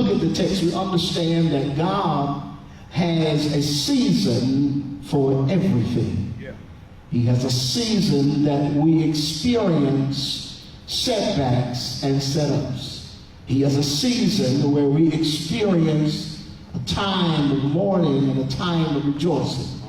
look at the text, we understand that God has a season for everything. Yeah. He has a season that we experience setbacks and setups. He has a season where we experience a time of mourning and a time of rejoicing.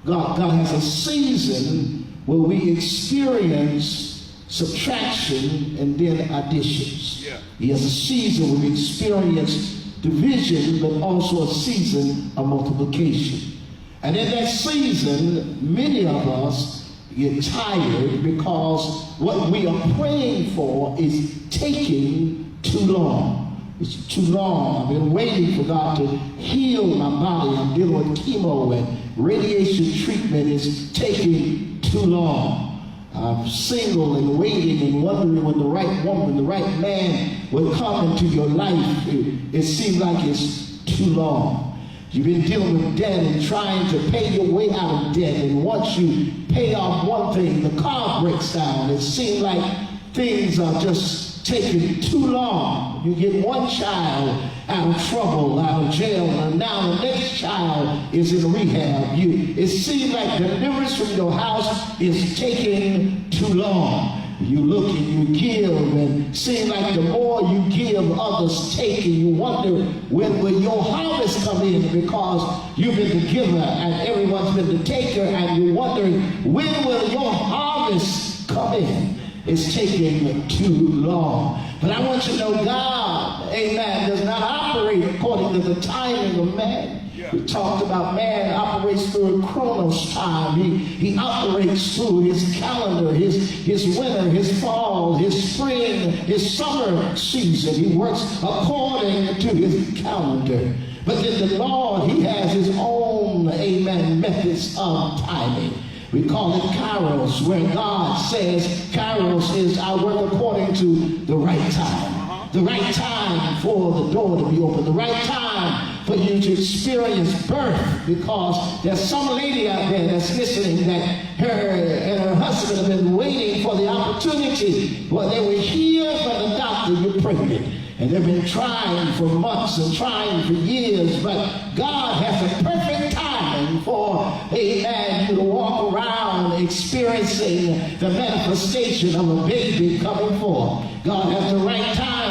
God has a season where we experience subtraction and then additions. Yeah. He has a season where we experience division, but also a season of multiplication. And in that season, many of us get tired because what we are praying for is taking too long. It's too long. I've been waiting for God to heal my body. I'm dealing with chemo and radiation treatment is taking too long. I'm single and waiting and wondering when the right woman, the right man will come into your life. It seems like it's too long. You've been dealing with debt and trying to pay your way out of debt. And once you pay off one thing, the car breaks down. It seems like things are just taking too long. You get one child out of trouble, out of jail, and now the next child is in rehab. It seems like deliverance from your house is taking too long. You look and you give, and it seems like the more you give, others take, and you wonder when will your harvest come in, because you've been the giver and everyone's been the taker, and you're wondering when will your harvest come in. It's taking too long. But I want you to know God, amen, does not operate according to the timing of man. We talked about man operates through a chronos time. He operates through his calendar, his winter, his fall, his spring, his summer season. He works according to his calendar. But then the Lord, he has his own, amen, methods of timing. We call it Kairos, where God says Kairos is I work according to the right time. The right time for the door to be open. The right time for you to experience birth, because there's some lady out there that's listening that her and her husband have been waiting for the opportunity. Well, they were here from the doctor, you're pregnant. And they've been trying for months and trying for years, but God has a perfect timing for a man to walk around experiencing the manifestation of a baby coming forth. God has the right time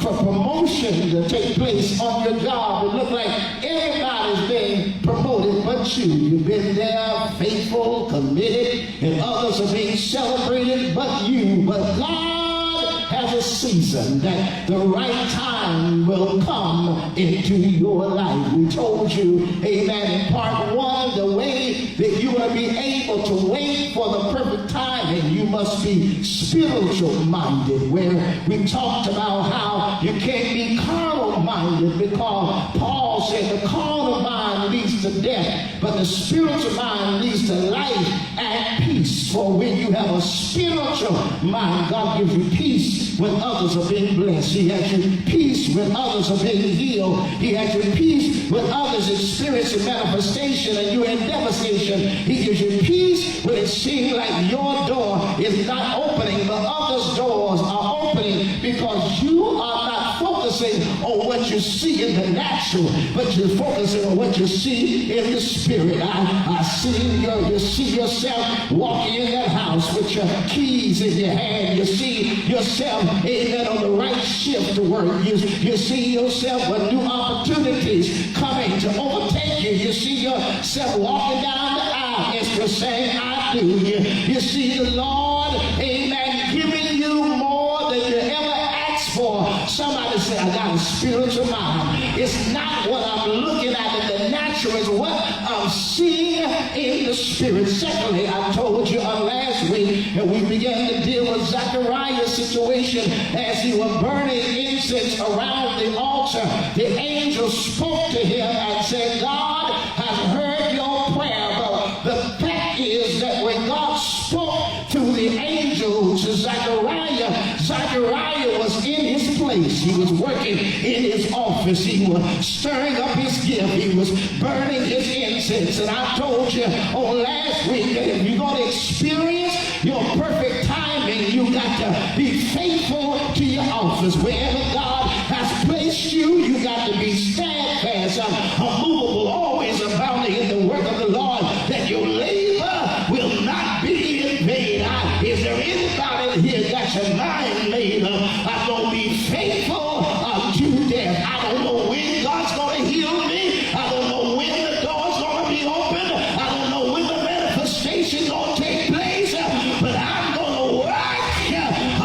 for promotion to take place on your job. It looks like everybody's being promoted but you. You've been there, faithful, committed, and others are being celebrated but you. But God has a season that the right time will come into your life. We told you, amen, in part one, the way that you will be able to wait for the perfect time, and you must be spiritual minded, where we talked about how you can't be carnal minded, because Paul said the carnal mind leads to death, but the spiritual mind leads to life and peace. For when you have a spiritual mind, God gives you peace when others are being blessed. He has you peace when others are being healed. He has you peace when others experience a manifestation and you're in devastation. He gives you peace when it seems like your door is not opening, but others' doors are opening, because you are not focusing on what you see in the natural, but you're focusing on what you see in the spirit. I see you see yourself walking in that house with your keys in your hand. You see yourself, amen, on the right shift to work. You see yourself with new opportunities coming to overtake you. You see yourself walking down the aisle as you're saying, I do. You see the Lord, amen, giving you more than you ever asked for. Somebody say, I got a spiritual mind. It's not what I'm looking at in the natural, it's what I'm seeing in the spirit. Secondly, I told you on last week, and we began to deal with Zechariah's situation as he was burning incense around the altar. The angel spoke to him and said, God has heard your prayer. But the fact is that when God spoke through the angel to Zechariah, Zechariah was in his place. He was working in his office. He was stirring up his gift. He was burning his incense. And I told you on last week that if you're going to experience your perfect timing, you got to be faithful to your office. Wherever God has placed against you. You got to be steadfast, unmovable, always abounding in the work of the Lord, that your labor will not be in vain. Is there anybody here got your mind made up? I'm going to be faithful unto death. I don't know when God's going to heal me. I don't know when the door's going to be open. I don't know when the manifestation's going to take place. But I'm going to work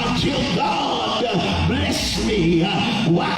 until God bless me. Why?